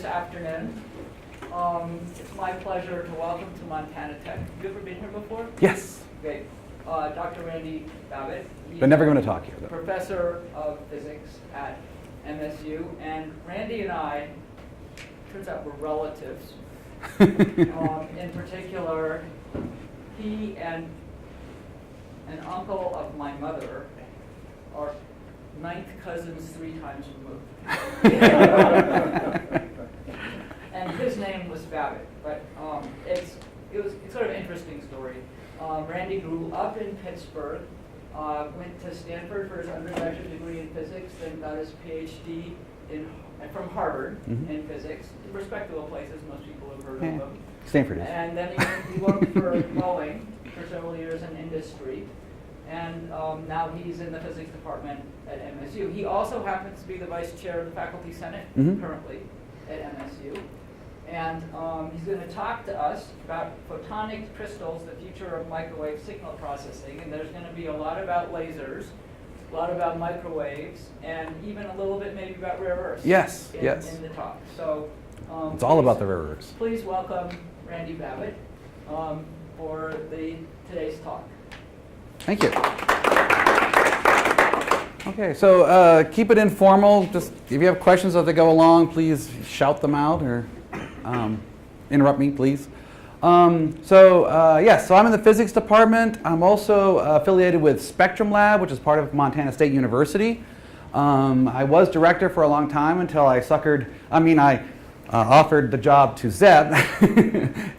afternoon. It's my pleasure to welcome to Montana Tech. Have you ever been here before? Yes. Great. Dr. Randy Babbitt. But never going to talk here, though. Professor of physics at MSU. And Randy and I, turns out we're relatives. In particular, he and an uncle of my mother are ninth cousins 3 times removed. And his name was Babbitt, but it's sort of an interesting story. Randy grew up in Pittsburgh, went to Stanford for his undergraduate degree in physics, then got his PhD from Harvard in physics, respectable places, most people have heard of them. Stanford is. And then he worked for Boeing for several years in industry. And now he's in the physics department at MSU. He also happens to be the vice chair of the faculty senate currently at MSU. And he's going to talk to us about photonic crystals, the future of microwave signal processing. And there's going to be a lot about lasers, a lot about microwaves, and even a little bit maybe about rare earths. Yes, in the talk. So it's all about the rare earths. Please welcome Randy Babbitt for today's talk. Thank you. Okay, so keep it informal. Just if you have questions as they go along, please shout them out or interrupt me, please. Yes, so I'm in the physics department. I'm also affiliated with Spectrum Lab, which is part of Montana State University. I was director for a long time until I offered the job to Zeb.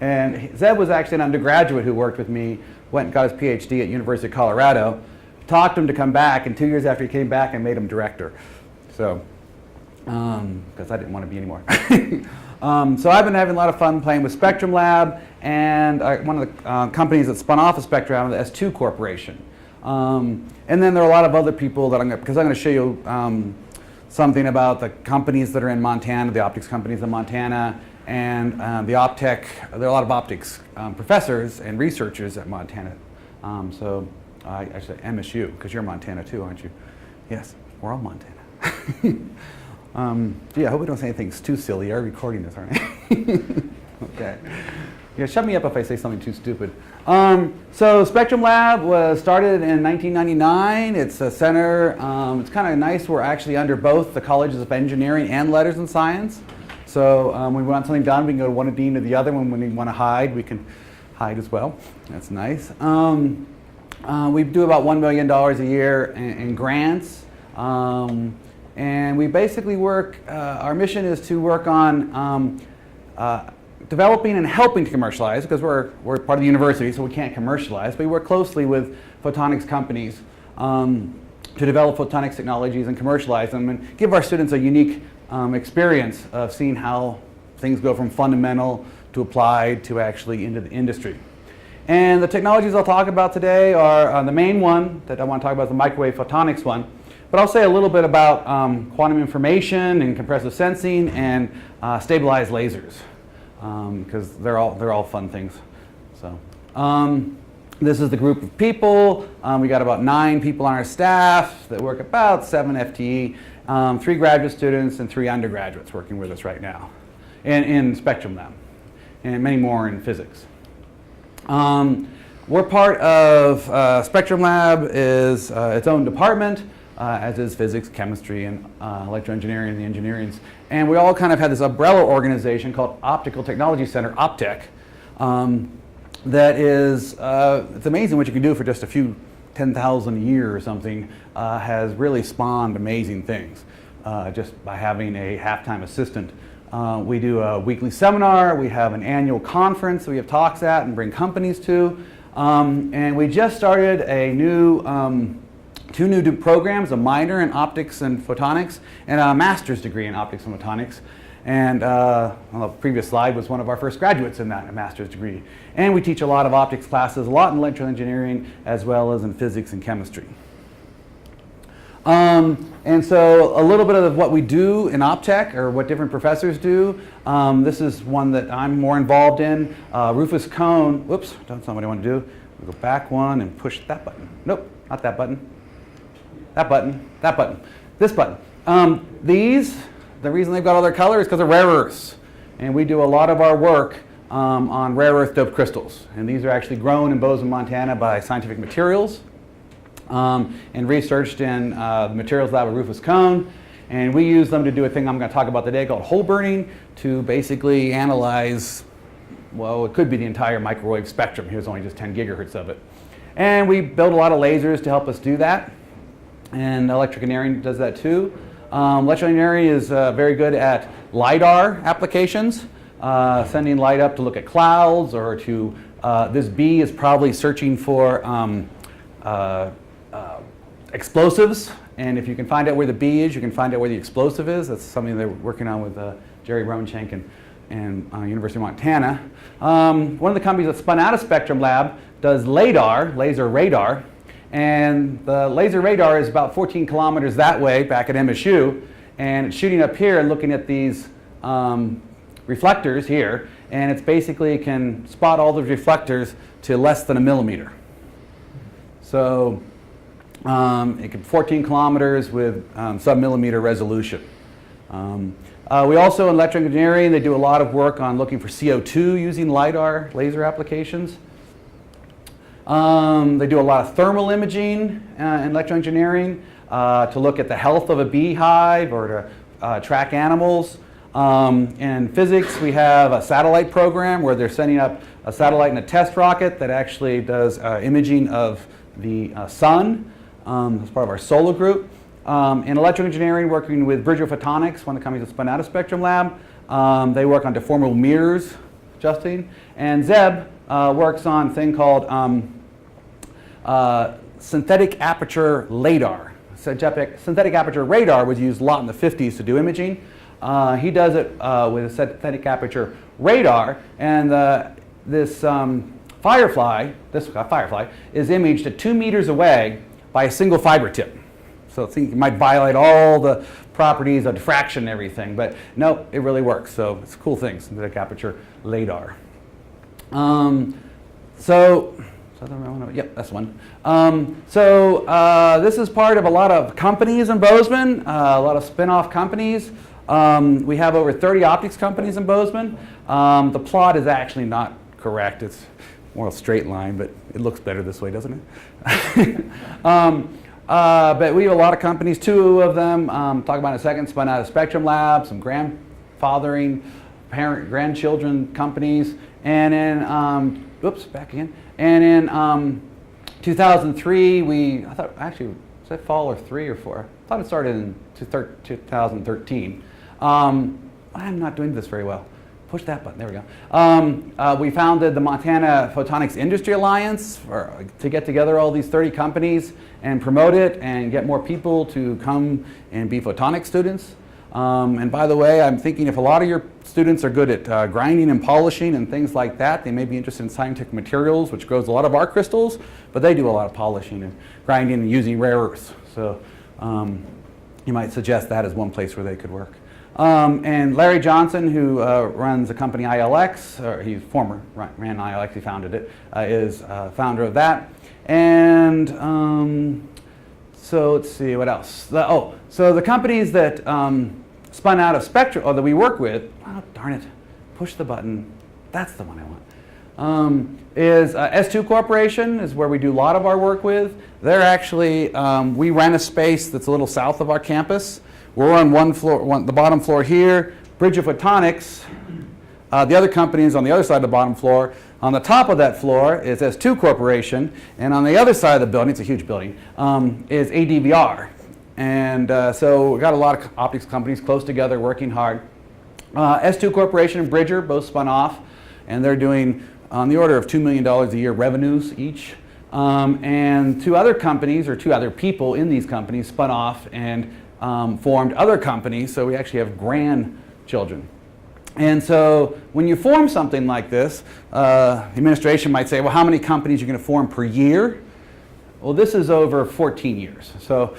And Zeb was actually an undergraduate who worked with me, went and got his PhD at University of Colorado, talked him to come back, and 2 years after he came back, I made him director. So, because I didn't want to be anymore. So I've been having a lot of fun playing with Spectrum Lab, and one of the companies that spun off of Spectrum, the S2 Corporation. And then there are a lot of other people that because I'm going to show you something about the companies that are in Montana, the optics companies in Montana, and the Optech. There are a lot of optics professors and researchers at Montana. I should say MSU, because you're Montana too, aren't you? Yes, we're all Montana. Gee, I hope we don't say anything too silly. You're recording this, aren't you? Okay. Yeah, shut me up if I say something too stupid. So Spectrum Lab was started in 1999. It's a center. It's kind of nice. We're actually under both the colleges of engineering and letters and science. So when we want something done, we can go to one dean or the other. When we want to hide, we can hide as well. That's nice. We do about $1 million a year in grants. And we basically work, our mission is to work on developing and helping to commercialize, because we're part of the university, so we can't commercialize, but we work closely with photonics companies to develop photonics technologies and commercialize them and give our students a unique experience of seeing how things go from fundamental to applied to actually into the industry. And the technologies I'll talk about today are the main one that I want to talk about is the microwave photonics one. But I'll say a little bit about quantum information and compressive sensing and stabilized lasers, because they're all fun things. So this is the group of people. We got about 9 people on our staff that work about 7 FTE, 3 graduate students and 3 undergraduates working with us right now in Spectrum Lab, and many more in physics. We're part of Spectrum Lab is its own department. As is physics, chemistry, and electro engineering, and the engineerings. And we all kind of had this umbrella organization called Optical Technology Center, Optech, that is, it's amazing what you can do for just a few 10,000 a year or something, has really spawned amazing things just by having a half-time assistant. We do a weekly seminar, we have an annual conference that we have talks at and bring companies to, and we just started a new 2 new programs, a minor in optics and photonics, and a master's degree in optics and photonics. And the previous slide was one of our first graduates in that, a master's degree. And we teach a lot of optics classes, a lot in electro engineering, as well as in physics and chemistry. And so a little bit of what we do in Optech, or what different professors do. This is one that I'm more involved in. Rufus Cohn, whoops, that's not what I want to do. We'll go back one and push that button. Nope, not that button. That button, that button, this button. These the reason they've got all their color is because of rare earths. And we do a lot of our work on rare earth doped crystals. And these are actually grown in Bozeman, Montana by Scientific Materials and researched in the materials lab of Rufus Cohn. And we use them to do a thing I'm going to talk about today called hole burning to basically analyze, well, it could be the entire microwave spectrum. Here's only just 10 gigahertz of it. And we build a lot of lasers to help us do that. And Electro Engineering does that too. Electro Engineering is very good at Lidar applications, sending light up to look at clouds or to, this bee is probably searching for explosives. And if you can find out where the bee is, you can find out where the explosive is. That's something they're working on with Jerry Romanchenk and University of Montana. One of the companies that spun out of Spectrum Lab does Ladar, laser radar. And the laser radar is about 14 kilometers that way back at MSU. And it's shooting up here and looking at these reflectors here. And it's basically can spot all the reflectors to less than a millimeter. So it can 14 kilometers with sub-millimeter resolution. We also, in Electro Engineering, they do a lot of work on looking for CO2 using LiDAR laser applications. They do a lot of thermal imaging in Electro Engineering to look at the health of a beehive or to track animals. In physics, we have a satellite program where they're sending up a satellite and a test rocket that actually does imaging of the sun as part of our solar group. In Electro Engineering, working with Photonics, one of the companies that spun out of Spectrum Lab, they work on deformable mirrors adjusting. And Zeb works on a thing called synthetic aperture radar. Synthetic aperture radar was used a lot in the 50s to do imaging. He does it with a synthetic aperture radar, and this firefly is imaged at 2 meters away by a single fiber tip. So it might violate all the properties of diffraction and everything, but no, it really works. So it's a cool thing, synthetic aperture radar. Yep, that's one. This is part of a lot of companies in Bozeman, a lot of spin-off companies. We have over 30 optics companies in Bozeman. The plot is actually not correct. It's more a straight line, but it looks better this way, doesn't it? But we have a lot of companies. Two of them, talk about in a second, spun out of Spectrum Lab, some grandfathering, grandchildren companies. And in, back again. And in 2003, I thought, actually, was that fall or 3 or 4? I thought it started in 2013. I'm not doing this very well. Push that button, there we go. We founded the Montana Photonics Industry Alliance to get together all these 30 companies and promote it and get more people to come and be photonics students. And by the way, I'm thinking if a lot of your students are good at grinding and polishing and things like that, they may be interested in scientific materials, which grows a lot of our crystals, but they do a lot of polishing and grinding and using rare earths. So you might suggest that as one place where they could work. And Larry Johnson, who runs the company ILX, or he's ran ILX, he founded it, is founder of that. And so let's see, what else? So the companies that spun out of Spectrum, or that we work with, oh darn it, push the button, that's the one I want, is S2 Corporation is where we do a lot of our work with. They're actually, we rent a space that's a little south of our campus. We're on one floor, the bottom floor here. Bridge of Photonics. The other company is on the other side of the bottom floor. On the top of that floor is S2 Corporation, and on the other side of the building, it's a huge building, is ADVR. And so we've got a lot of optics companies close together, working hard. S2 Corporation and Bridger both spun off, and they're doing on the order of $2 million a year revenues each. And two other companies, or two other people in these companies, spun off and formed other companies, so we actually have grandchildren. And so when you form something like this, the administration might say, well, how many companies are you going to form per year? Well, this is over 14 years. So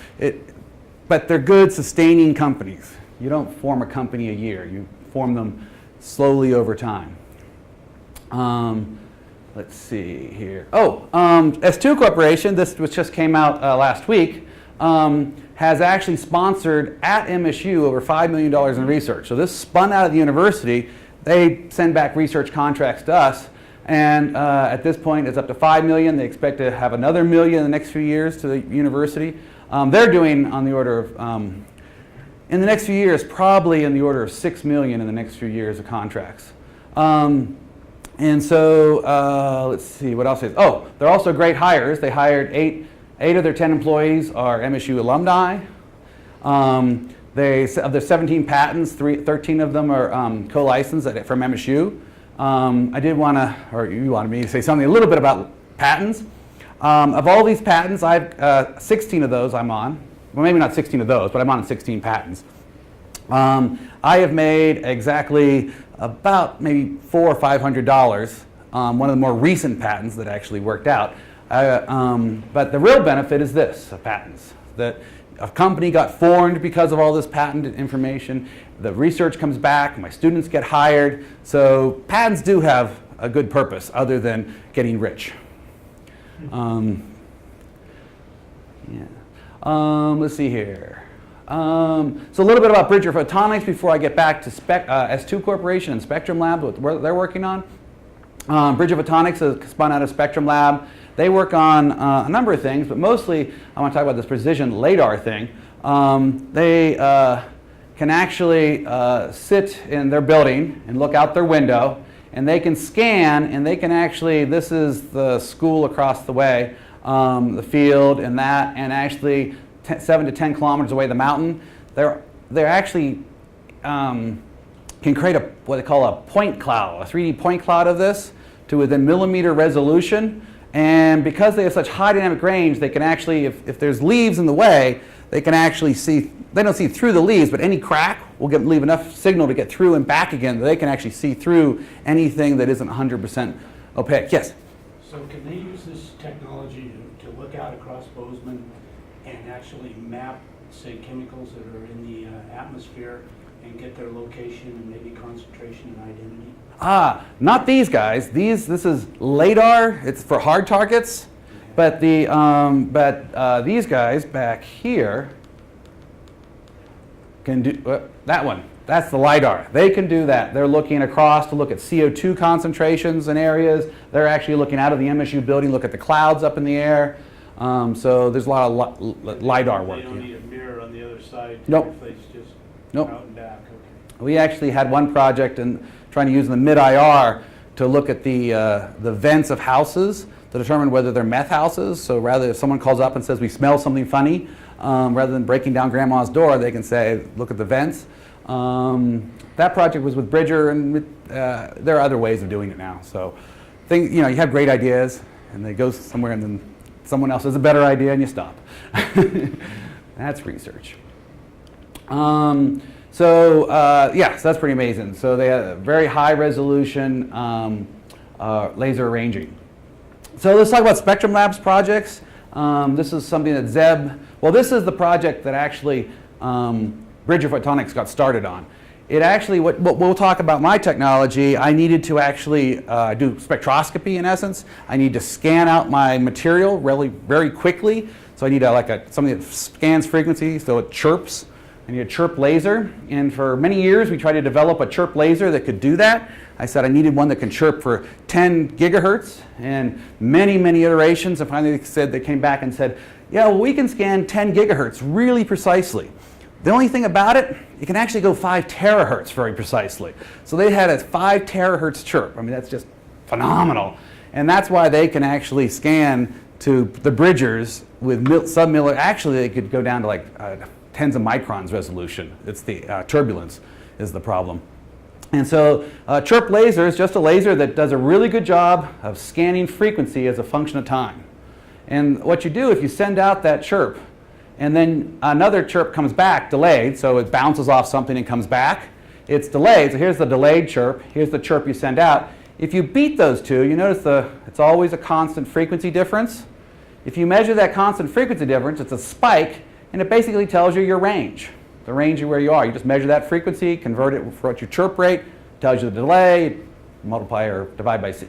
but they're good sustaining companies. You don't form a company a year. You form them slowly over time. Let's see here. S2 Corporation, this just came out last week. has actually sponsored at MSU over $5 million in research. So this spun out of the university. They send back research contracts to us. And at this point, it's up to $5 million. They expect to have another $1 million in the next few years to the university. They're doing on the order of, in the next few years, probably in the order of $6 million in the next few years of contracts. And so let's see, what else is, oh, they're also great hires. They hired eight of their 10 employees are MSU alumni. Of their 17 patents, 13 of them are co-licensed from MSU. I did want to, or you wanted me to say something a little bit about patents. Of all these patents, I've 16 of those I'm on. Well, maybe not 16 of those, but I'm on 16 patents. I have made exactly about maybe $400 or $500. One of the more recent patents that actually worked out. But the real benefit is this of patents, that a company got formed because of all this patented information. The research comes back, my students get hired. So patents do have a good purpose other than getting rich. Let's see here. So a little bit about Bridger Photonics before I get back to S2 Corporation and Spectrum Lab, what they're working on. Bridger Photonics is spun out of Spectrum Lab. They work on a number of things, but mostly I want to talk about this precision Ladar thing. They can actually sit in their building and look out their window, and they can scan, and they can actually, this is the school across the way, the field and that, and actually 7 to 10 kilometers away the mountain, they're actually can create what they call a point cloud, a 3D point cloud of this to within millimeter resolution. And because they have such high dynamic range, they can actually, if there's leaves in the way, they can actually see, they don't see through the leaves, but any crack will leave enough signal to get through and back again that they can actually see through anything that isn't 100% opaque. Yes? So can they use this technology to look out across Bozeman and actually map, say, chemicals that are in the atmosphere and get their location and maybe concentration and identity? Not these guys. This is Ladar. It's for hard targets. Okay. But these guys back here can do that one. That's the Lidar. They can do that. They're looking across to look at CO2 concentrations in areas. They're actually looking out of the MSU building, look at the clouds up in the air. So there's a lot of Lidar work. They don't need a mirror on the other side to Nope. replace just Nope. out and back. Okay. We actually had one project and trying to use the mid-IR to look at the vents of houses to determine whether they're meth houses. So rather, if someone calls up and says, we smell something funny, rather than breaking down grandma's door, they can say, look at the vents. That project was with Bridger, and there are other ways of doing it now. So you have great ideas, and they go somewhere, and then someone else has a better idea, and you stop. That's research. So that's pretty amazing. So they have very high resolution laser ranging. So let's talk about Spectrum Labs projects. This is something that this is the project that actually Bridger Photonics got started on. It actually, what we'll talk about my technology, I needed to actually do spectroscopy in essence. I need to scan out my material really very quickly. So I need something that scans frequency so it chirps. I need a chirp laser, and for many years we tried to develop a chirp laser that could do that. I said I needed one that can chirp for 10 gigahertz, and many iterations, and finally they came back and said, yeah, well, we can scan 10 gigahertz really precisely. The only thing about it can actually go 5 terahertz very precisely. So they had a 5 terahertz chirp. I mean, that's just phenomenal. And that's why they can actually scan to the Bridgers with submillimeter. Actually, they could go down to tens of microns resolution. It's the turbulence is the problem. And so chirp laser is just a laser that does a really good job of scanning frequency as a function of time. And what you do if you send out that chirp, and then another chirp comes back delayed, so it bounces off something and comes back. It's delayed, so here's the delayed chirp, here's the chirp you send out. If you beat those two, you notice it's always a constant frequency difference. If you measure that constant frequency difference, it's a spike, and it basically tells you your range, the range of where you are. You just measure that frequency, convert it for what your chirp rate, tells you the delay, multiply by C,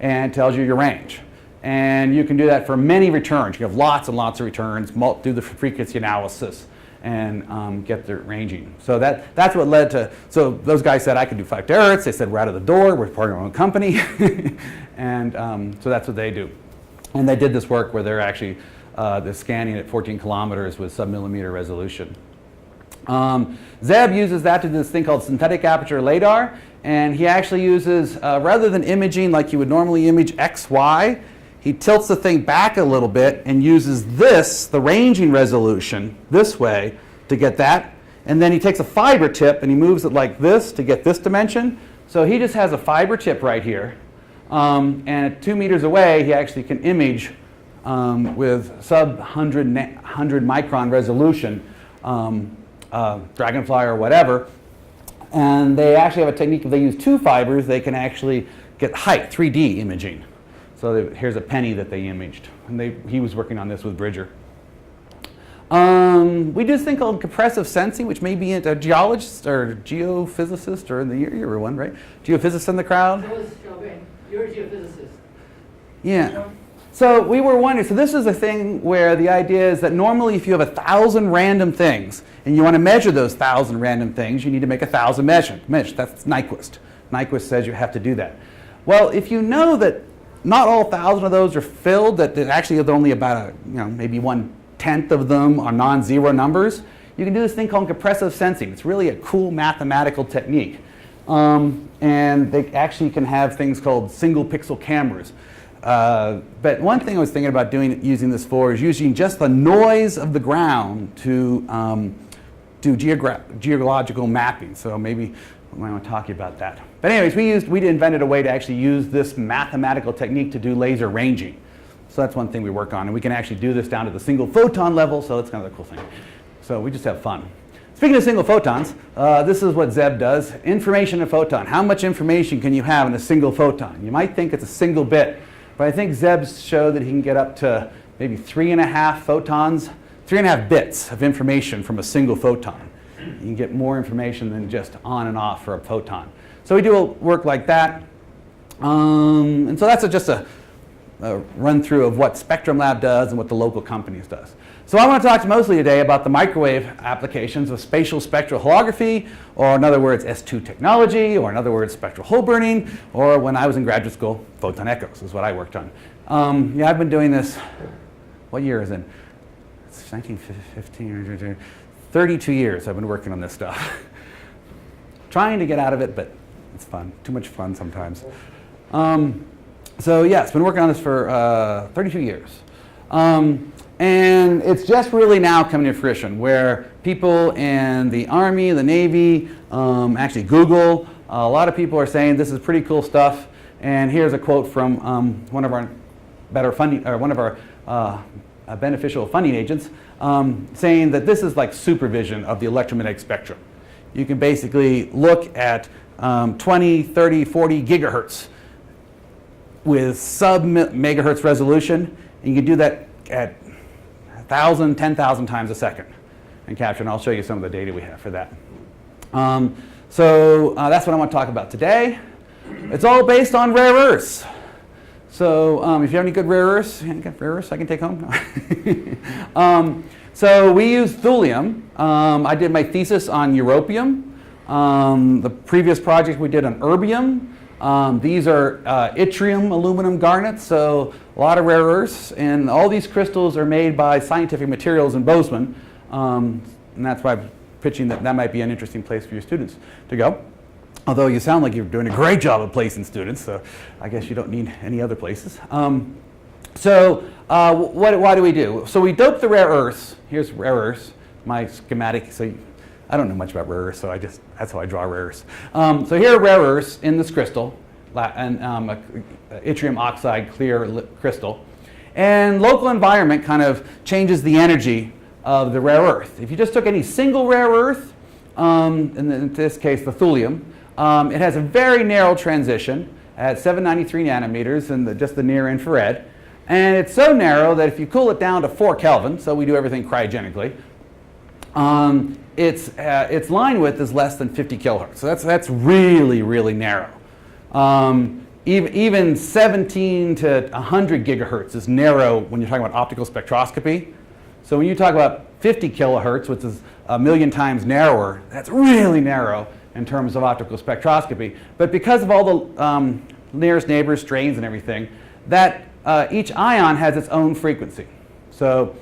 and tells you your range. And you can do that for many returns. You have lots and lots of returns, do the frequency analysis, and get the ranging. So that's what led to, so those guys said I could do 5 terahertz. They said we're out of the door, we're part of our own company. And so that's what they do. And they did this work where they're actually they're scanning at 14 kilometers with sub-millimeter resolution. Zeb uses that to do this thing called synthetic aperture Ladar. And he actually uses, rather than imaging like you would normally image X, Y, he tilts the thing back a little bit and uses this, the ranging resolution, this way to get that. And then he takes a fiber tip and he moves it like this to get this dimension. So he just has a fiber tip right here. And at 2 meters away, he actually can image with sub-100 micron resolution, Dragonfly or whatever. And they actually have a technique, if they use 2 fibers, they can actually get height, 3D imaging. So here's a penny that they imaged. And he was working on this with Bridger. We do this thing called compressive sensing, which may be a geologist or geophysicist, or you're one, right? Geophysicist in the crowd? You're a geophysicist. Yeah. So we were wondering, so this is a thing where the idea is that normally if you have 1,000 random things, and you want to measure those 1,000 random things, you need to make 1,000 measures. That's Nyquist. Nyquist says you have to do that. Well, if you know that not all 1,000 of those are filled, that actually only about maybe 1/10 of them are non-zero numbers, you can do this thing called compressive sensing. It's really a cool mathematical technique. And they actually can have things called single pixel cameras. But one thing I was thinking about using this for is using just the noise of the ground to do geological mapping. So maybe we might want to talk to you about that. But anyways, we invented a way to actually use this mathematical technique to do laser ranging. So that's one thing we work on. And we can actually do this down to the single photon level, so that's kind of a cool thing. So we just have fun. Speaking of single photons, this is what Zeb does. Information in a photon. How much information can you have in a single photon? You might think it's a single bit, but I think Zeb's showed that he can get up to maybe 3.5 photons, 3.5 bits of information from a single photon. You can get more information than just on and off for a photon. So we do work like that. And so that's just a run through of what Spectrum Lab does and what the local companies does. So I want to talk mostly today about the microwave applications of spatial spectral holography, or in other words, S2 technology, or in other words, spectral hole burning, or when I was in graduate school, photon echoes is what I worked on. Yeah, I've been doing this, what year is it? It's 1915, 32 years I've been working on this stuff. Trying to get out of it, but it's fun. Too much fun sometimes. So yeah, it's been working on this for 32 years. And it's just really now coming to fruition, where people in the Army, the Navy, actually Google, a lot of people are saying this is pretty cool stuff. And here's a quote from one of our beneficial funding agents, saying that this is like supervision of the electromagnetic spectrum. You can basically look at 20, 30, 40 gigahertz with sub-megahertz resolution, and you can do that at 1,000, 10,000 times a second and capture, and I'll show you some of the data we have for that. So that's what I want to talk about today. It's all based on rare earths. So if you have any good rare earths, I can take home? So we use thulium. I did my thesis on europium. The previous project we did on erbium. These are yttrium aluminum garnets, so a lot of rare earths, and all these crystals are made by Scientific Materials in Bozeman, and that's why I'm pitching that might be an interesting place for your students to go. Although you sound like you're doing a great job of placing students, so I guess you don't need any other places. Why do we do? So we dope the rare earths. Here's rare earths, my schematic. So I don't know much about rare earths, so that's how I draw rare earths. So here are rare earths in this crystal, and yttrium oxide clear crystal. And local environment kind of changes the energy of the rare earth. If you just took any single rare earth, in this case the thulium, it has a very narrow transition at 793 nanometers in just the near infrared. And it's so narrow that if you cool it down to 4 Kelvin, so we do everything cryogenically, its line width is less than 50 kilohertz. So that's really, really narrow. even 17 to 100 gigahertz is narrow when you're talking about optical spectroscopy. So when you talk about 50 kilohertz, which is a million times narrower, that's really narrow in terms of optical spectroscopy. But because of all the nearest neighbors, strains, and everything, that each ion has its own frequency. So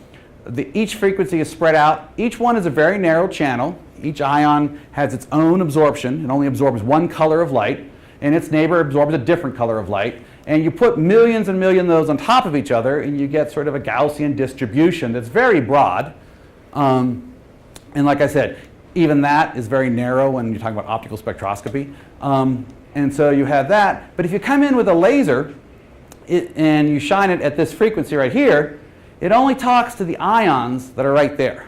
each frequency is spread out. Each one is a very narrow channel. Each ion has its own absorption. It only absorbs one color of light, and its neighbor absorbs a different color of light. And you put millions and millions of those on top of each other, and you get sort of a Gaussian distribution that's very broad. And like I said, even that is very narrow when you're talking about optical spectroscopy. And so you have that. But if you come in with a laser and you shine it at this frequency right here, it only talks to the ions that are right there.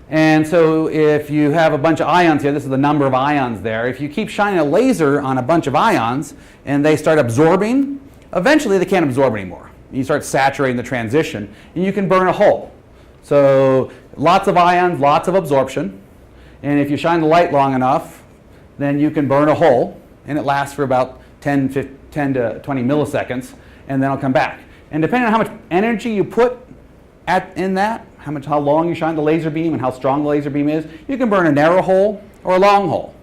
And so if you have a bunch of ions here, this is the number of ions there. If you keep shining a laser on a bunch of ions and they start absorbing, eventually they can't absorb anymore. You start saturating the transition and you can burn a hole. So lots of ions, lots of absorption. And if you shine the light long enough, then you can burn a hole, and it lasts for about 10 to 20 milliseconds, and then it'll come back. And depending on how much energy you put in that, how long you shine the laser beam and how strong the laser beam is, you can burn a narrow hole or a long hole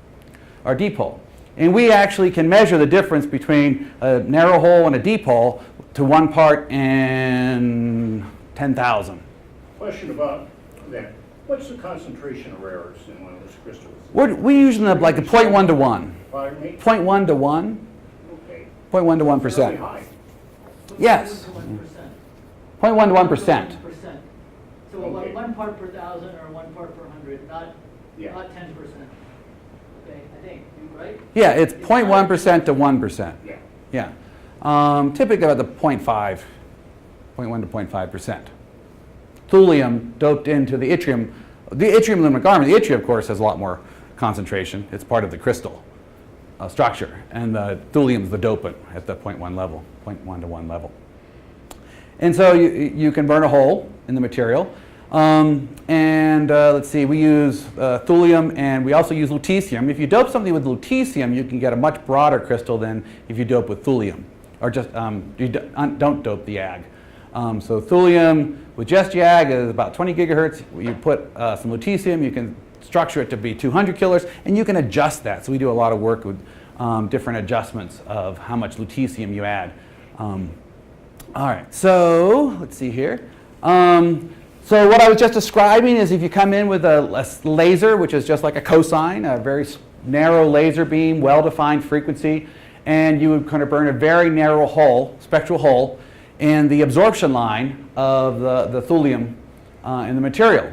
or a deep hole. And we actually can measure the difference between a narrow hole and a deep hole to 1 part in 10,000. Question about that. What's the concentration of rare earths in one of those crystals? We use them like a 0.1 to 1. Pardon me? 0.1 to 1. Okay. 0.1 to Fairly 1%. high. Yes. 1%. 0.1 to 1%. So Okay. 1 part per thousand or 1 part per 100, not Yeah. 10%. Okay, I think, right? Yeah, it's 0.1% to 1%. Yeah. Yeah. Typically about the 0.1 to 0.5%. Thulium doped into the yttrium. The yttrium aluminum garment, the yttrium, of course, has a lot more concentration. It's part of the crystal structure. And the thulium is the dopant at the 0.1 level, 0.1 to 1 level. And so you can burn a hole in the material. Let's see, we use thulium, and we also use lutetium. If you dope something with lutetium, you can get a much broader crystal than if you dope with thulium, or just you don't dope the YAG. So thulium with just YAG is about 20 gigahertz. You put some lutetium, you can structure it to be 200 kilohertz, and you can adjust that. So we do a lot of work with different adjustments of how much lutetium you add. All right, so let's see here. So what I was just describing is if you come in with a laser, which is just like a cosine, a very narrow laser beam, well-defined frequency, and you would kind of burn a very narrow hole, spectral hole, in the absorption line of the thulium in the material.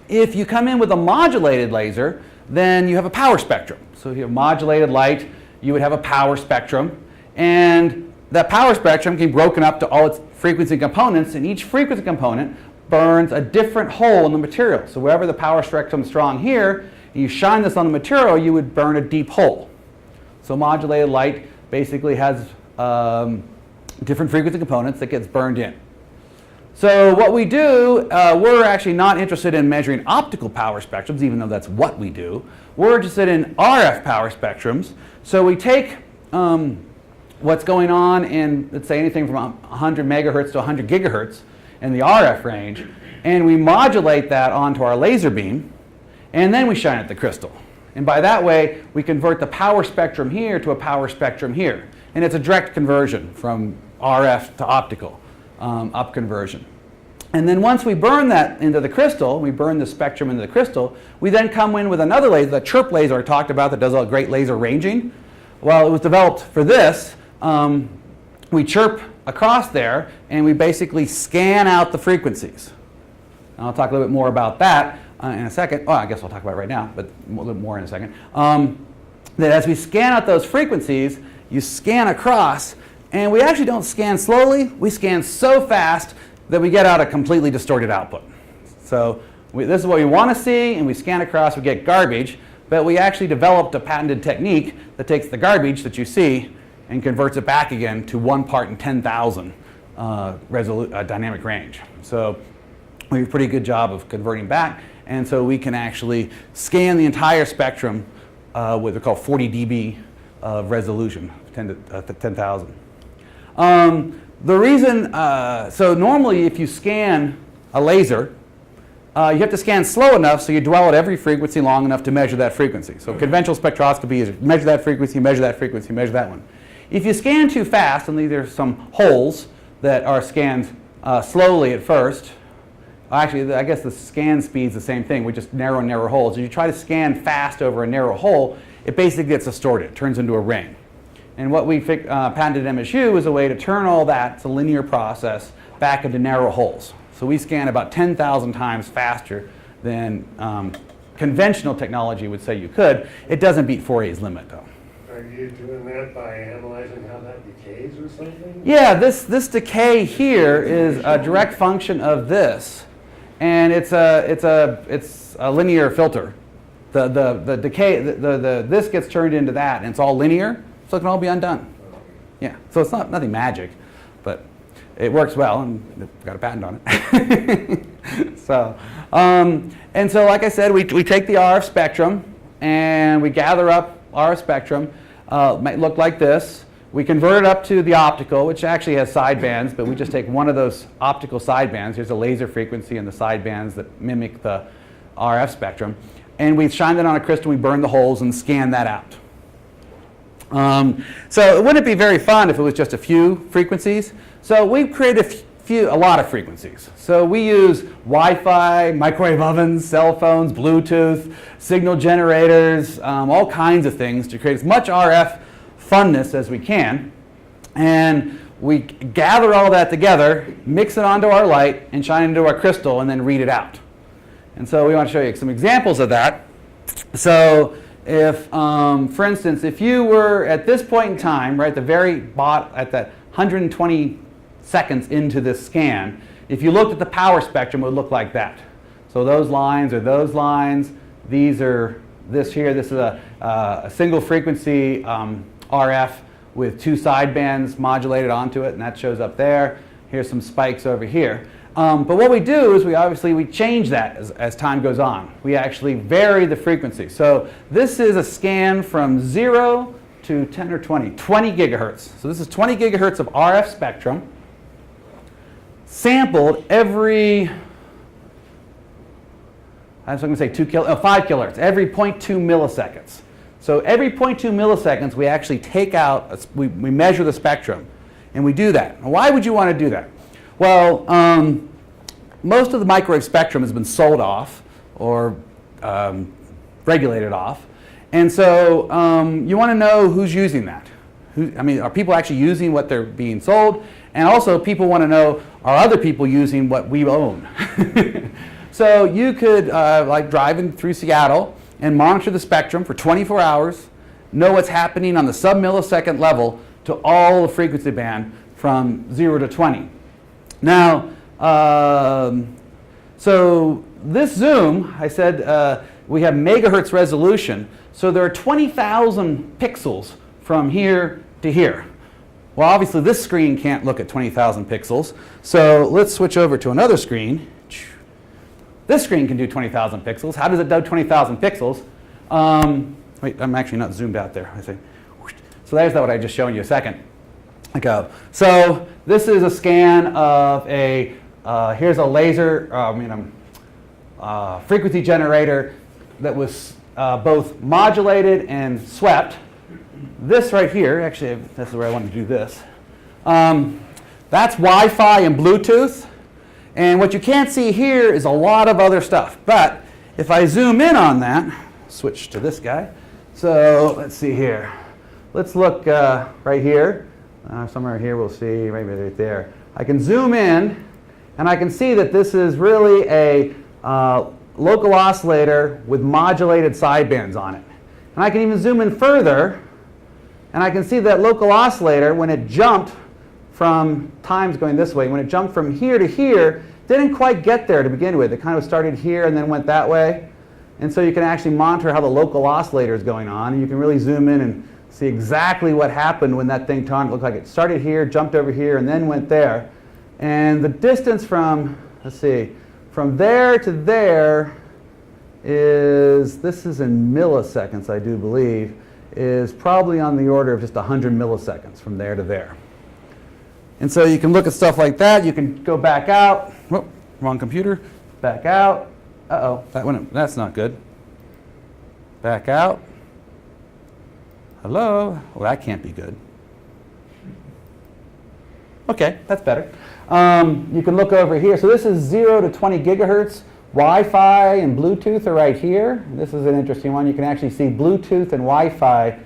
If you come in with a modulated laser, then you have a power spectrum. So if you have modulated light, you would have a power spectrum, and that power spectrum can be broken up to all its frequency components, and each frequency component burns a different hole in the material. So wherever the power spectrum is strong here, and you shine this on the material, you would burn a deep hole. So modulated light basically has different frequency components that gets burned in. So what we do, we're actually not interested in measuring optical power spectrums, even though that's what we do. We're interested in RF power spectrums. So we take what's going on in, let's say, anything from 100 megahertz to 100 gigahertz in the RF range, and we modulate that onto our laser beam, and then we shine at the crystal. And by that way, we convert the power spectrum here to a power spectrum here. And it's a direct conversion from RF to optical, up conversion. And then once we burn that into the crystal, we burn the spectrum into the crystal, we then come in with another laser, the chirp laser I talked about that does all great laser ranging. Well, it was developed for this. We chirp across there, and we basically scan out the frequencies. And I'll talk a little bit more about that in a second. Oh, I guess I'll talk about it right now, but a little bit more in a second. That as we scan out those frequencies, you scan across, and we actually don't scan slowly. We scan so fast that we get out a completely distorted output. So this is what we want to see, and we scan across, we get garbage, but we actually developed a patented technique that takes the garbage that you see and converts it back again to 1 part in 10,000 dynamic range. So we do a pretty good job of converting back, and so we can actually scan the entire spectrum with what's called 40 dB of resolution, 10,000. The reason, so normally if you scan a laser, you have to scan slow enough so you dwell at every frequency long enough to measure that frequency. So conventional spectroscopy is measure that frequency, measure that frequency, measure that one. If you scan too fast, and there's some holes that are scanned slowly at first, actually I guess the scan speed's the same thing, we just narrow holes. If you try to scan fast over a narrow hole, it basically gets distorted, it turns into a ring. And what we patented at MSU is a way to turn all that, it's a linear process, back into narrow holes. So we scan about 10,000 times faster than conventional technology would say you could. It doesn't beat Fourier's limit though. Are you doing that by analyzing how that decays or something? Yeah, this decay here is a direct function of this. And it's a linear filter. The decay, this gets turned into that, and it's all linear, so it can all be undone. Yeah, so it's nothing magic, but it works well, and we've got a patent on it. So, and so like I said, we take the RF spectrum, and we gather up RF spectrum. It might look like this. We convert it up to the optical, which actually has sidebands, but we just take one of those optical sidebands. Here's a laser frequency and the sidebands that mimic the RF spectrum. And we shine that on a crystal, we burn the holes and scan that out. So it wouldn't be very fun if it was just a few frequencies. So we've created a lot of frequencies. So we use Wi-Fi, microwave ovens, cell phones, Bluetooth, signal generators, all kinds of things to create as much RF funness as we can. And we gather all that together, mix it onto our light, and shine it into our crystal, and then read it out. And so we want to show you some examples of that. So if, for instance, if you were at this point in time, right, the very bottom, at that 120 seconds into this scan, if you looked at the power spectrum, it would look like that. So those lines are those lines. These are this here. This is a single frequency RF with two sidebands modulated onto it, and that shows up there. Here's some spikes over here. But what we do is we change that as time goes on. We actually vary the frequency. So this is a scan from 0 to 10 or 20 gigahertz. So this is 20 gigahertz of RF spectrum sampled every, I was going to say 5 kilohertz, every 0.2 milliseconds. So every 0.2 milliseconds we actually take out, we measure the spectrum, and we do that. Now, why would you want to do that? Well, most of the microwave spectrum has been sold off or regulated off. And so you want to know who's using that. Are people actually using what they're being sold? And also people want to know, are other people using what we own? So you could, like driving through Seattle and monitor the spectrum for 24 hours, know what's happening on the sub-millisecond level to all the frequency band from 0 to 20. Now, so this zoom, I said we have megahertz resolution, so there are 20,000 pixels from here to here. Well, obviously this screen can't look at 20,000 pixels, so let's switch over to another screen. This screen can do 20,000 pixels. How does it do 20,000 pixels? Wait, I'm actually not zoomed out there. I say, so there's what I just showed you a second ago. So this is a scan of a, here's a laser, frequency generator that was both modulated and swept. This right here, actually, this is where I wanted to do this. That's Wi-Fi and Bluetooth. And what you can't see here is a lot of other stuff. But if I zoom in on that, switch to this guy. So let's see here. Let's look right here. Somewhere here we'll see, maybe right there. I can zoom in, and I can see that this is really a local oscillator with modulated sidebands on it. And I can even zoom in further, and I can see that local oscillator, when it jumped from times going this way, when it jumped from here to here, didn't quite get there to begin with. It kind of started here and then went that way. And so you can actually monitor how the local oscillator is going on, and you can really zoom in and see exactly what happened when that thing turned. It looked like it started here, jumped over here, and then went there. And the distance from, let's see, from there to there is, this is in milliseconds, I do believe. is probably on the order of just 100 milliseconds from there to there. And so you can look at stuff like that. You can go back out. Whoop, wrong computer. Back out. Uh-oh, that's not good. Back out. Hello? Well, that can't be good. Okay, that's better. You can look over here. So this is 0 to 20 gigahertz. Wi-Fi and Bluetooth are right here. This is an interesting one. You can actually see Bluetooth and Wi-Fi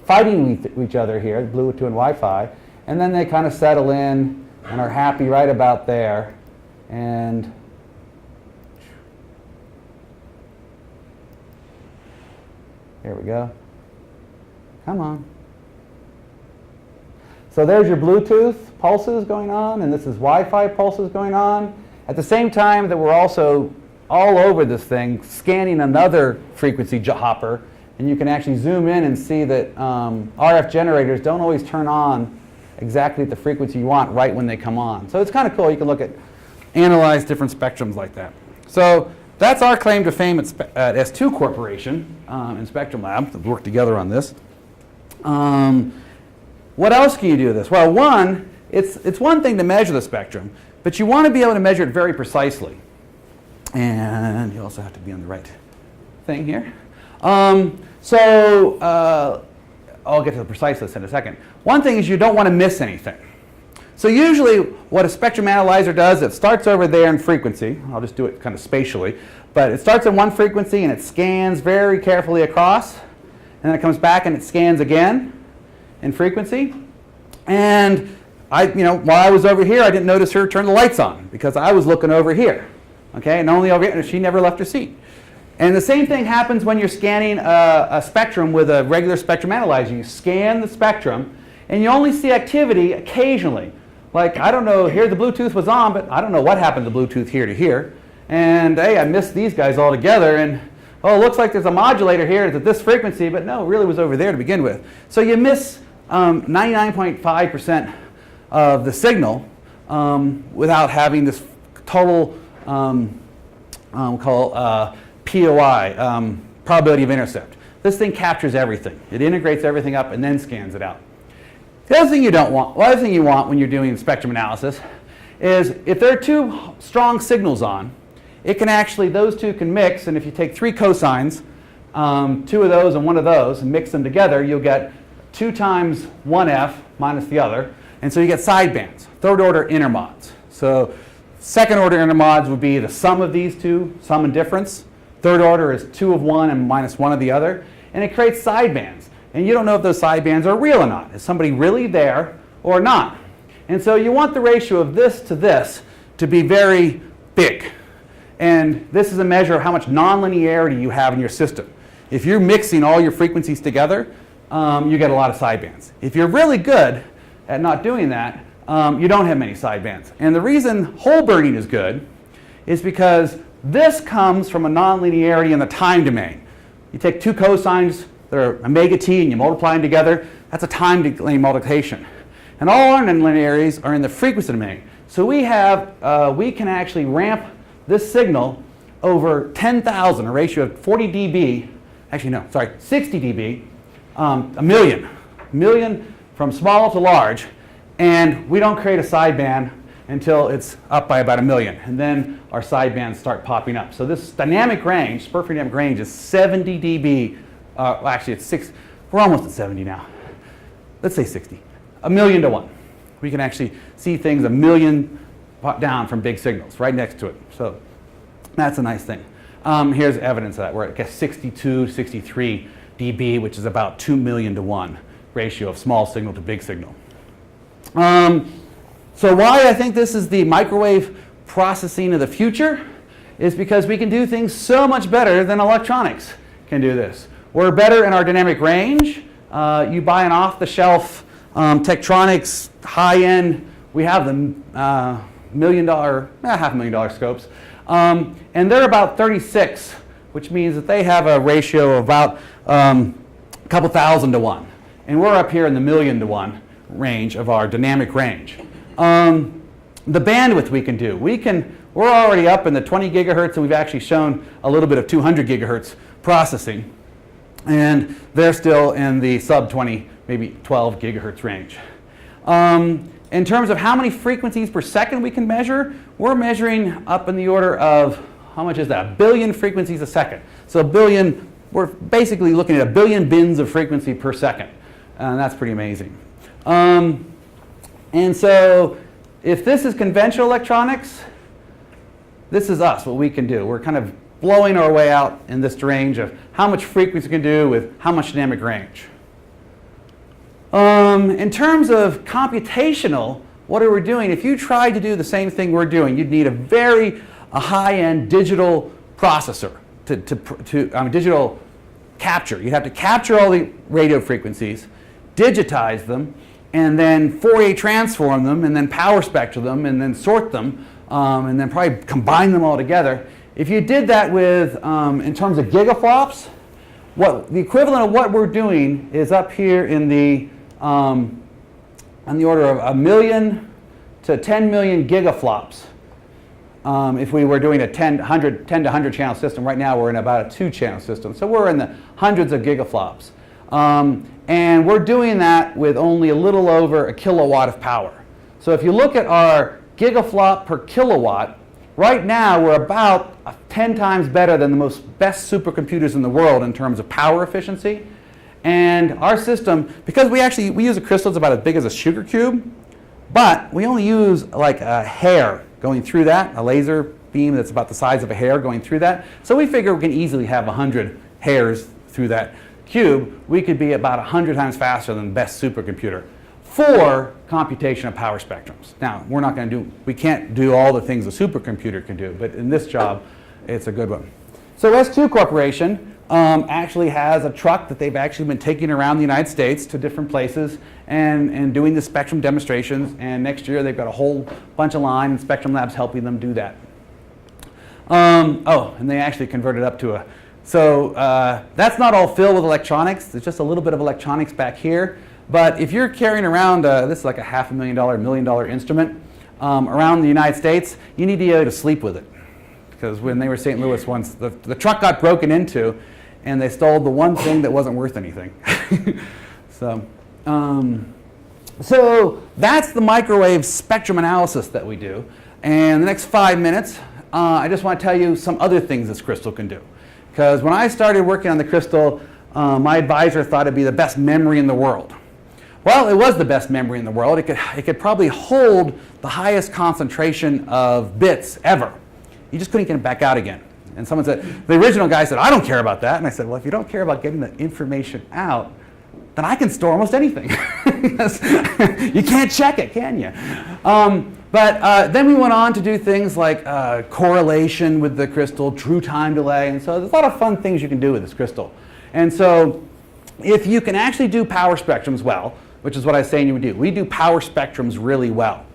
fighting with each other here, Bluetooth and Wi-Fi. And then they kind of settle in and are happy right about there. And here we go. Come on. So there's your Bluetooth pulses going on, and this is Wi-Fi pulses going on. At the same time that we're also all over this thing, scanning another frequency hopper, and you can actually zoom in and see that RF generators don't always turn on exactly at the frequency you want right when they come on. So it's kind of cool. You can look at, analyze different spectrums like that. So that's our claim to fame at S2 Corporation in Spectrum Lab. We work together on this. What else can you do with this? Well, one, it's one thing to measure the spectrum, but you want to be able to measure it very precisely. And you also have to be on the right thing here. I'll get to the preciseness in a second. One thing is you don't want to miss anything. So usually what a spectrum analyzer does, it starts over there in frequency. I'll just do it kind of spatially. But it starts in one frequency and it scans very carefully across. And then it comes back and it scans again in frequency. And while I was over here, I didn't notice her turn the lights on because I was looking over here. Okay, and only over here, she never left her seat. And the same thing happens when you're scanning a spectrum with a regular spectrum analyzer. You scan the spectrum, and you only see activity occasionally. Like, I don't know, here the Bluetooth was on, but I don't know what happened to Bluetooth here to here. And hey, I missed these guys altogether, and oh, it looks like there's a modulator here. It's at this frequency, but no, it really was over there to begin with. So you miss 99.5% of the signal without having this total POI, probability of intercept. This thing captures everything. It integrates everything up and then scans it out. The other thing you don't want, the other thing you want when you're doing spectrum analysis is if there are two strong signals on, it can actually, those two can mix, and if you take 3 cosines, 2 of those and 1 of those, and mix them together, you'll get 2 times 1f minus the other, and so you get sidebands, third order intermods. So second order intermods would be the sum of these two, sum and difference. Third order is 2 of one and minus 1 of the other, and it creates sidebands. And you don't know if those sidebands are real or not. Is somebody really there or not? And so you want the ratio of this to be very big. And this is a measure of how much nonlinearity you have in your system. If you're mixing all your frequencies together, you get a lot of sidebands. If you're really good at not doing that, you don't have many sidebands. And the reason whole burning is good is because this comes from a nonlinearity in the time domain. You take 2 cosines, they're omega t, and you multiply them together. That's a time domain multiplication. And all our nonlinearities are in the frequency domain. So we can actually ramp this signal over 10,000, a ratio of 40 dB, 60 dB, a million from small to large, and we don't create a sideband until it's up by about 1 million, and then our sidebands start popping up. So this dynamic range, perfect dynamic range, is 70 dB. Actually, it's 6. We're almost at 70 now. Let's say 60. 1 million to 1. We can actually see things 1 million down from big signals right next to it. So that's a nice thing. Here's evidence of that. We're at 62, 63 dB, which is about 2 million to 1 ratio of small signal to big signal. So why I think this is the microwave processing of the future is because we can do things so much better than electronics can do this. We're better in our dynamic range. You buy an off-the-shelf Tektronix high-end, we have them $1 million, $500,000 scopes. And they're about 36, which means that they have a ratio of about a couple thousand to 1. And we're up here in the 1 million to 1 range of our dynamic range. The bandwidth we can do. We're already up in the 20 gigahertz, and we've actually shown a little bit of 200 gigahertz processing. And they're still in the sub 20, maybe 12 gigahertz range. In terms of how many frequencies per second we can measure, we're measuring up in the order of, how much is that? 1 billion frequencies a second. So 1 billion, we're basically looking at 1 billion bins of frequency per second. And that's pretty amazing. And so if this is conventional electronics, this is us, what we can do. We're kind of blowing our way out in this range of how much frequency we can do with how much dynamic range. In terms of computational, what are we doing? If you tried to do the same thing we're doing, you'd need a high-end digital processor, digital capture. You'd have to capture all the radio frequencies, digitize them, and then Fourier transform them, and then power spectral them, and then sort them, and then probably combine them all together. If you did that with, in terms of gigaflops, the equivalent of what we're doing is up here in the, on the order of 1 million to 10 million gigaflops. If we were doing a 10 to 100 channel system, right now we're in about a 2 channel system. So we're in the hundreds of gigaflops. And we're doing that with only a little over a kilowatt of power. So if you look at our gigaflop per kilowatt, right now we're about 10 times better than the best supercomputers in the world in terms of power efficiency. And our system, because we use a crystal that's about as big as a sugar cube, but we only use like a hair going through that, a laser beam that's about the size of a hair going through that. So we figure we can easily have 100 hairs through that cube. We could be about 100 times faster than the best supercomputer for computation of power spectrums. Now, we can't do all the things a supercomputer can do, but in this job, it's a good one. So S2 Corporation actually has a truck that they've actually been taking around the United States to different places and doing the spectrum demonstrations. And next year, they've got a whole bunch of line, and Spectrum Labs helping them do that. And they actually converted up to so that's not all filled with electronics. There's just a little bit of electronics back here. But if you're carrying around, this is like a $500,000, $1 million instrument around the United States, you need to be able to sleep with it. Because when they were St. Louis once, the truck got broken into, and they stole the one thing that wasn't worth anything. So that's the microwave spectrum analysis that we do. And in the next 5 minutes, I just want to tell you some other things this crystal can do. Because when I started working on the crystal, my advisor thought it'd be the best memory in the world. Well, it was the best memory in the world. It could probably hold the highest concentration of bits ever. You just couldn't get it back out again. And someone said, the original guy said, I don't care about that. And I said, well, if you don't care about getting the information out, then I can store almost anything. You can't check it, can you? But then we went on to do things like correlation with the crystal, true time delay. And so there's a lot of fun things you can do with this crystal. And so if you can actually do power spectrums well, which is what I was saying you would do, we do power spectrums really well.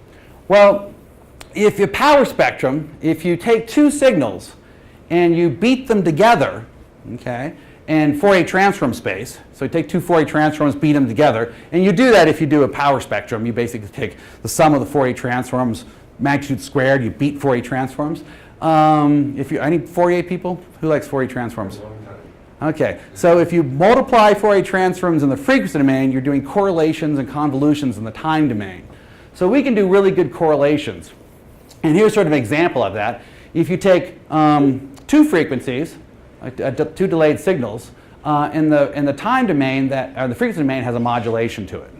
Well, if you take 2 signals and you beat them together, okay, in Fourier transform space, so you take 2 Fourier transforms, beat them together, and you do that if you do a power spectrum. You basically take the sum of the Fourier transforms, magnitude squared, you beat Fourier transforms. Any Fourier people? Who likes Fourier transforms? Okay, so if you multiply Fourier transforms in the frequency domain, you're doing correlations and convolutions in the time domain. So we can do really good correlations. And here's sort of an example of that. If you take 2 frequencies, 2 delayed signals, in the time domain, the frequency domain has a modulation to it.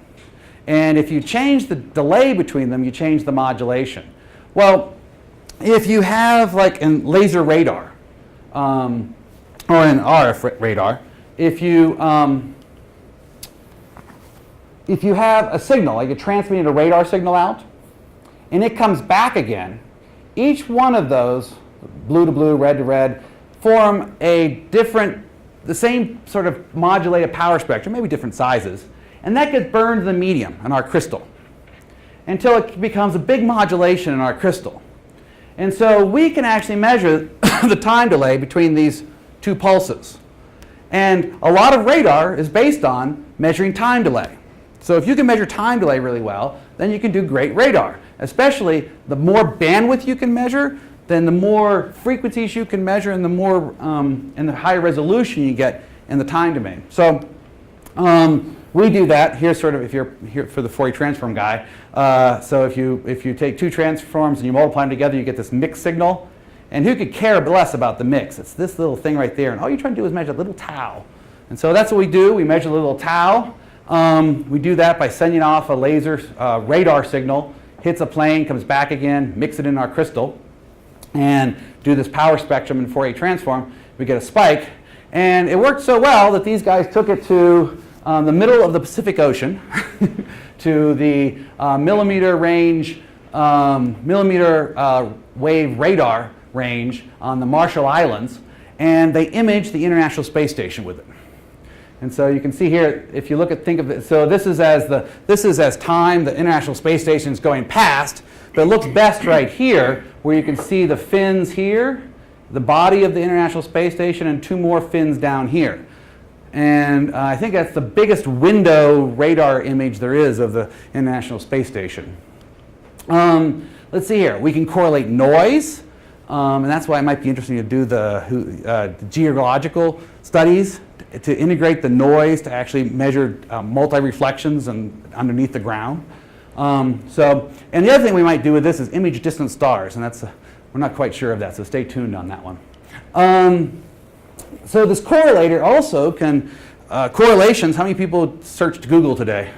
And if you change the delay between them, you change the modulation. Well, if you have, like in laser radar, or in RF radar, if you have a signal, like you're transmitting a radar signal out, and it comes back again, each one of those, blue to blue, red to red, form the same sort of modulated power spectrum, maybe different sizes, and that gets burned in the medium in our crystal until it becomes a big modulation in our crystal. And so we can actually measure the time delay between these 2 pulses. And a lot of radar is based on measuring time delay. So if you can measure time delay really well, then you can do great radar. Especially the more bandwidth you can measure, then the more frequencies you can measure, and the more and the higher resolution you get and the time domain. So we do that. Here's sort of, if you're here for the Fourier transform guy. So if you take two transforms and you multiply them together, you get this mixed signal. And who could care less about the mix? It's this little thing right there. And all you're trying to do is measure a little tau. And so that's what we do. We measure a little tau. We do that by sending off a laser radar signal, hits a plane, comes back again, mix it in our crystal, and do this power spectrum in Fourier transform. We get a spike. And it worked so well that these guys took it to the middle of the Pacific Ocean, to the millimeter wave radar range on the Marshall Islands, and they imaged the International Space Station with it. And so you can see here, if you look at, think of it, so this is as time the International Space Station is going past, but it looks best right here, where you can see the fins here, the body of the International Space Station, and two more fins down here. And I think that's the biggest window radar image there is of the International Space Station. Let's see here. We can correlate noise, and that's why it might be interesting to do the geological studies to integrate the noise to actually measure multi-reflections and underneath the ground. And the other thing we might do with this is image distant stars, and we're not quite sure of that, so stay tuned on that one. So this correlator also can, correlations, how many people searched Google today?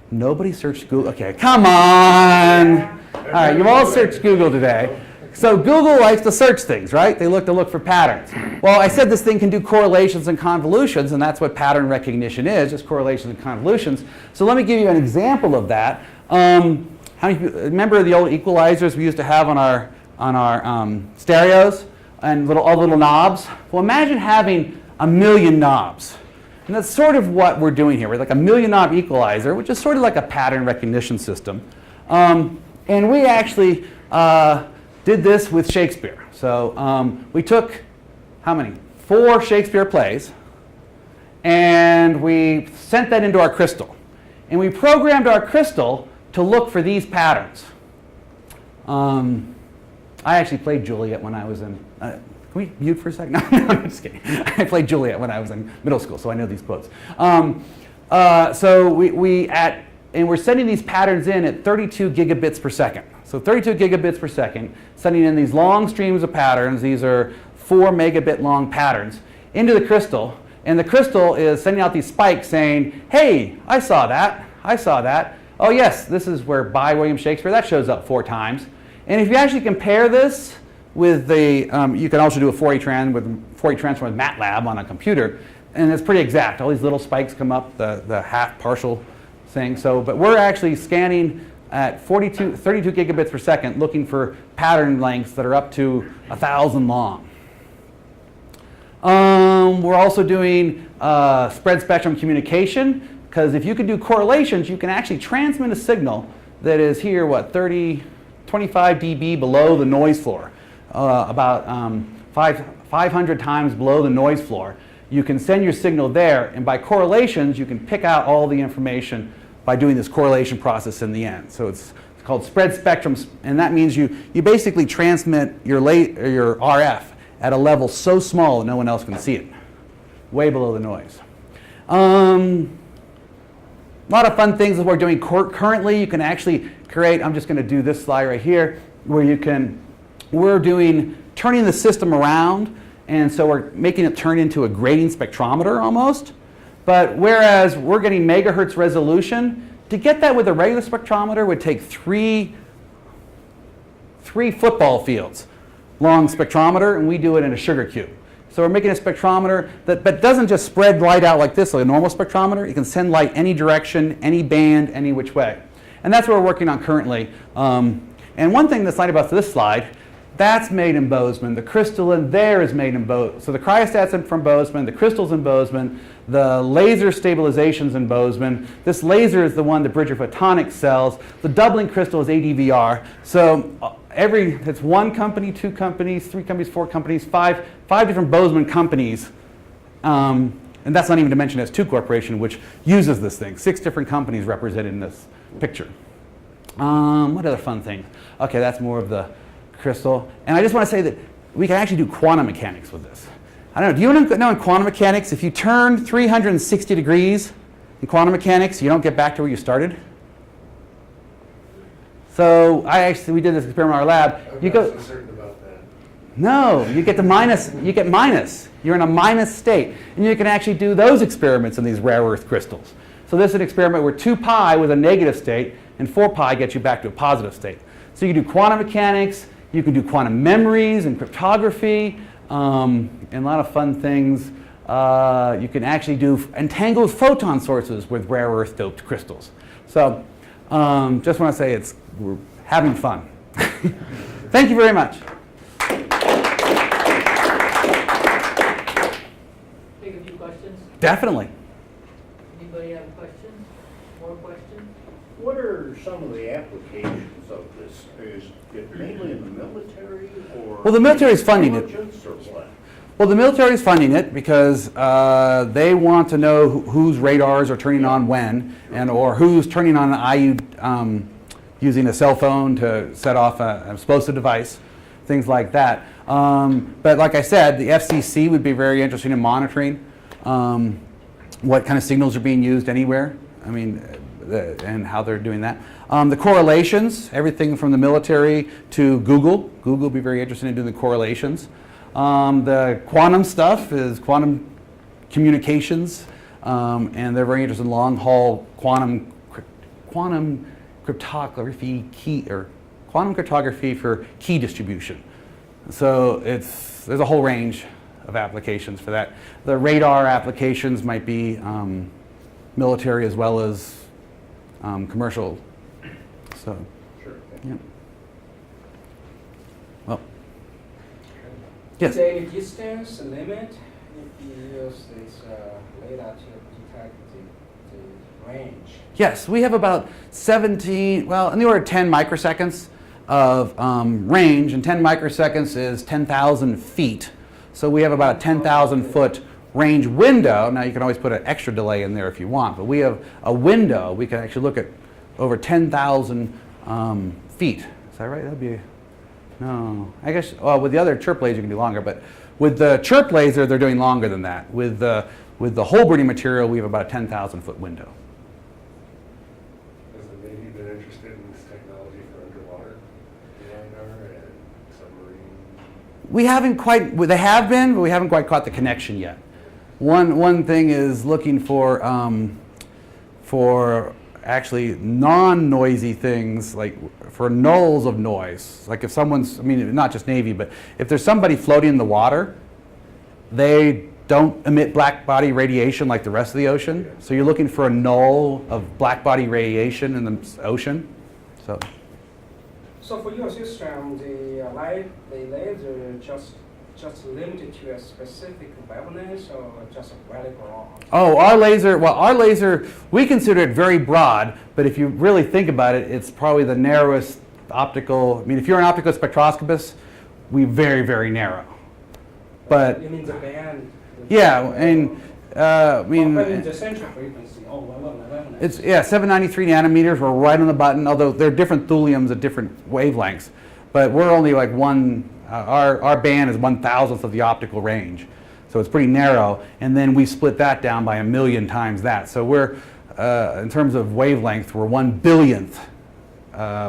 Nobody searched Google? Okay, come on! All right, you've all searched Google today. So Google likes to search things, right? They look to look for patterns. Well, I said this thing can do correlations and convolutions, and that's what pattern recognition is, just correlations and convolutions. So let me give you an example of that. How many, remember the old equalizers we used to have on our stereos and all the little knobs? Well, imagine having 1,000,000 knobs. And that's sort of what we're doing here. We're like a 1,000,000 knob equalizer, which is sort of like a pattern recognition system. And we actually did this with Shakespeare. So we took, how many? 4 Shakespeare plays, and we sent that into our crystal. And we programmed our crystal to look for these patterns. I actually played Juliet when I was in, can we mute for a second? No, I'm just kidding. I played Juliet when I was in middle school, so I know these quotes. So and we're sending these patterns in at 32 gigabits per second. So 32 gigabits per second, sending in these long streams of patterns. These are 4 megabit long patterns into the crystal. And the crystal is sending out these spikes saying, hey, I saw that. I saw that. Oh, yes, this is where by William Shakespeare. That shows up 4 times. And if you actually compare this with the, you can also do a Fourier transform with MATLAB on a computer. And it's pretty exact. All these little spikes come up, the half partial thing. So, but we're actually scanning at 32 gigabits per second, looking for pattern lengths that are up to 1,000 long. We're also doing spread spectrum communication, because if you can do correlations, you can actually transmit a signal that is here, 25 dB below the noise floor, about 500 times below the noise floor. You can send your signal there, and by correlations, you can pick out all the information by doing this correlation process in the end. So it's called spread spectrum, and that means you basically transmit your RF at a level so small that no one else can see it, way below the noise. A lot of fun things that we're doing currently. You can actually create, I'm just going to do this slide right here, where we're turning the system around, and so we're making it turn into a grating spectrometer almost. But whereas we're getting megahertz resolution, to get that with a regular spectrometer would take three football fields long spectrometer, and we do it in a sugar cube. So we're making a spectrometer that doesn't just spread light out like this, like a normal spectrometer. It can send light any direction, any band, any which way. And that's what we're working on currently. And one thing that's nice about this slide, that's made in Bozeman. The crystal in there is made in Bozeman. So the cryostat's from Bozeman, the crystal's in Bozeman, the laser stabilization's in Bozeman. This laser is the one that Bridger Photonics sells. The doubling crystal is ADVR. So it's 1 company, 2 companies, 3 companies, 4 companies, 5 different Bozeman companies. And that's not even to mention S2 Corporation, which uses this thing. 6 different companies represented in this picture. What other fun things? Okay, that's more of the crystal. And I just want to say that we can actually do quantum mechanics with this. I don't know, do you want to know in quantum mechanics, if you turn 360 degrees in quantum mechanics, you don't get back to where you started? So we did this experiment in our lab. I'm You not go, so certain about that. no, you get minus. You're in a minus state. And you can actually do those experiments in these rare earth crystals. So this is an experiment where 2 pi was a negative state and 4 pi gets you back to a positive state. So you can do quantum mechanics, you can do quantum memories and cryptography, and a lot of fun things. You can actually do entangled photon sources with rare earth doped crystals. So just want to say we're having fun. Thank you very much. Take a few questions. Definitely. Anybody have questions? More questions? What are some of the applications of this? Is it mainly in the military or? Well, the military is funding it. Intelligence or what? Well, the military is funding it because they want to know whose radars are turning on when, or who's turning on an IU using a cell phone to set off an explosive device, things like that. But like I said, the FCC would be very interested in monitoring what kind of signals are being used anywhere. I mean, and how they're doing that. The correlations, everything from the military to Google. Google would be very interested in doing the correlations. The quantum stuff is quantum communications, and they're very interested in long-haul quantum cryptography quantum cryptography for key distribution. So there's a whole range of applications for that. The radar applications might be military as well as commercial. So, Sure. yeah. Well, yes. Is there any distance limit if you use this Ladar to detect the range? Yes, we have about 17, well, in the order of 10 microseconds of range, and 10 microseconds is 10,000 feet. So we have about a 10,000 foot range window. Now you can always put an extra delay in there if you want, but we have a window. We can actually look at over 10,000 feet. Is that right? That'd be, no, I guess, well, with the other chirp laser you can do longer, but with the chirp laser they're doing longer than that. With the hole burning material we have about a 10,000 foot window. Has the Navy been interested in this technology for underwater Ladar and submarine? We haven't quite, they have been, but we haven't quite caught the connection yet. One thing is looking for actually non-noisy things, like for nulls of noise. Like if someone's, I mean, not just Navy, but if there's somebody floating in the water, they don't emit black body radiation like the rest of the ocean. So you're looking for a null of black body radiation in the ocean. So for your system, the laser just limited to a specific wavelength or just very broad? Oh, our laser, we consider it very broad, but if you really think about it, it's probably the narrowest optical, I mean, if you're an optical spectroscopist, we're very, very narrow. But, You mean the band? yeah, and, I mean, the central frequency, wavelength. it's, 793 nanometers, we're right on the button, although there are different thuliums at different wavelengths, but we're only like our band is 1,000th of the optical range. So it's pretty narrow, and then we split that down by 1,000,000 times that. So we're, in terms of wavelength, we're 1/100000th,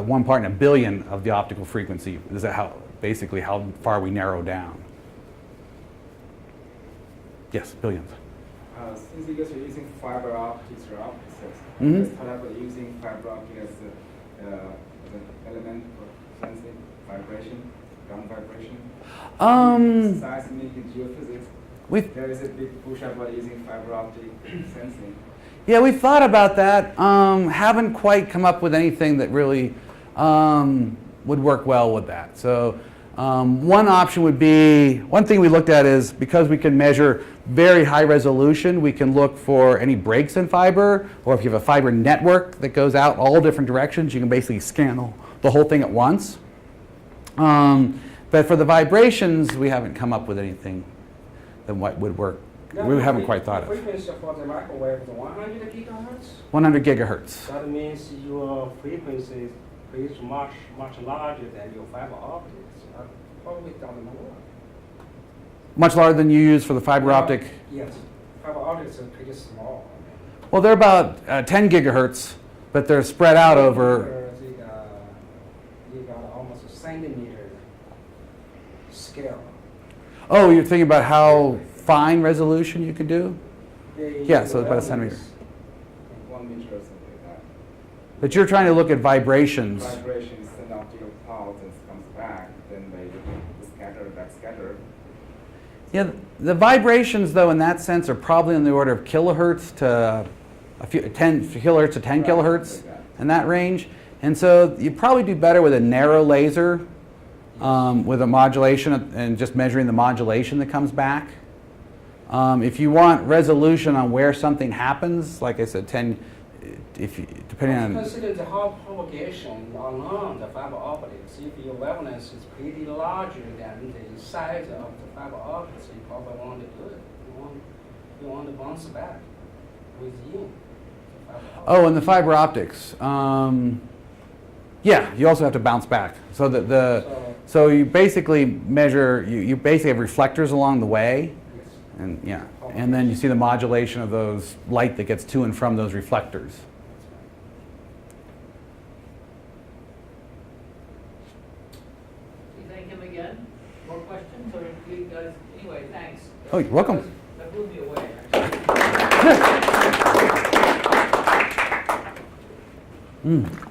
1 part in a billion of the optical frequency. Is that basically how far we narrow down? Yes, billionth. Since you guys are using fiber optics or optics, Mhm. let's talk about using fiber optics as an element for sensing vibration, ground vibration. Seismic and geophysics. There is a big push about using fiber optic sensing. Yeah, we've thought about that. Haven't quite come up with anything that really would work well with that. So one option would be, one thing we looked at is because we can measure very high resolution, we can look for any breaks in fiber, or if you have a fiber network that goes out all different directions, you can basically scan the whole thing at once. But for the vibrations, we haven't come up with anything that would work. We haven't quite thought The of. frequency for the microwave is 100 gigahertz? 100 gigahertz. That means your frequency is much larger than your fiber optics. That probably doesn't work. Much larger than you use for the fiber optic? Yes. Fiber optics are pretty small. Well, they're about 10 gigahertz, but they're spread out over. You got almost a centimeter scale. Oh, you're thinking about how fine resolution you can do? Yeah, so about a centimeter. 1 meter or something like that. But you're trying to look at vibrations. Vibrations send out to your pulse and comes back, then they scatter, back scatter. Yeah, the vibrations, though, in that sense, are probably on the order of kilohertz to 10 kilohertz to 10 Right, kilohertz like that. in that range. And so you probably do better with a narrow laser with a modulation and just measuring the modulation that comes back. If you want resolution on where something happens, like I said, depending on. Consider the Hall propagation along the fiber optics. If your wavelength is pretty larger than the size of the fiber optics, you probably want to do it. You want to bounce back within the fiber optics. Oh, and the fiber optics. Yeah, you also have to bounce back. So so you basically measure. You basically have reflectors along the way. Yes. And yeah, and then you see the modulation of those light that gets to and from those reflectors. You thank him again? More questions, or you guys, anyway, thanks. Oh, you're welcome. That blew me away. Mm.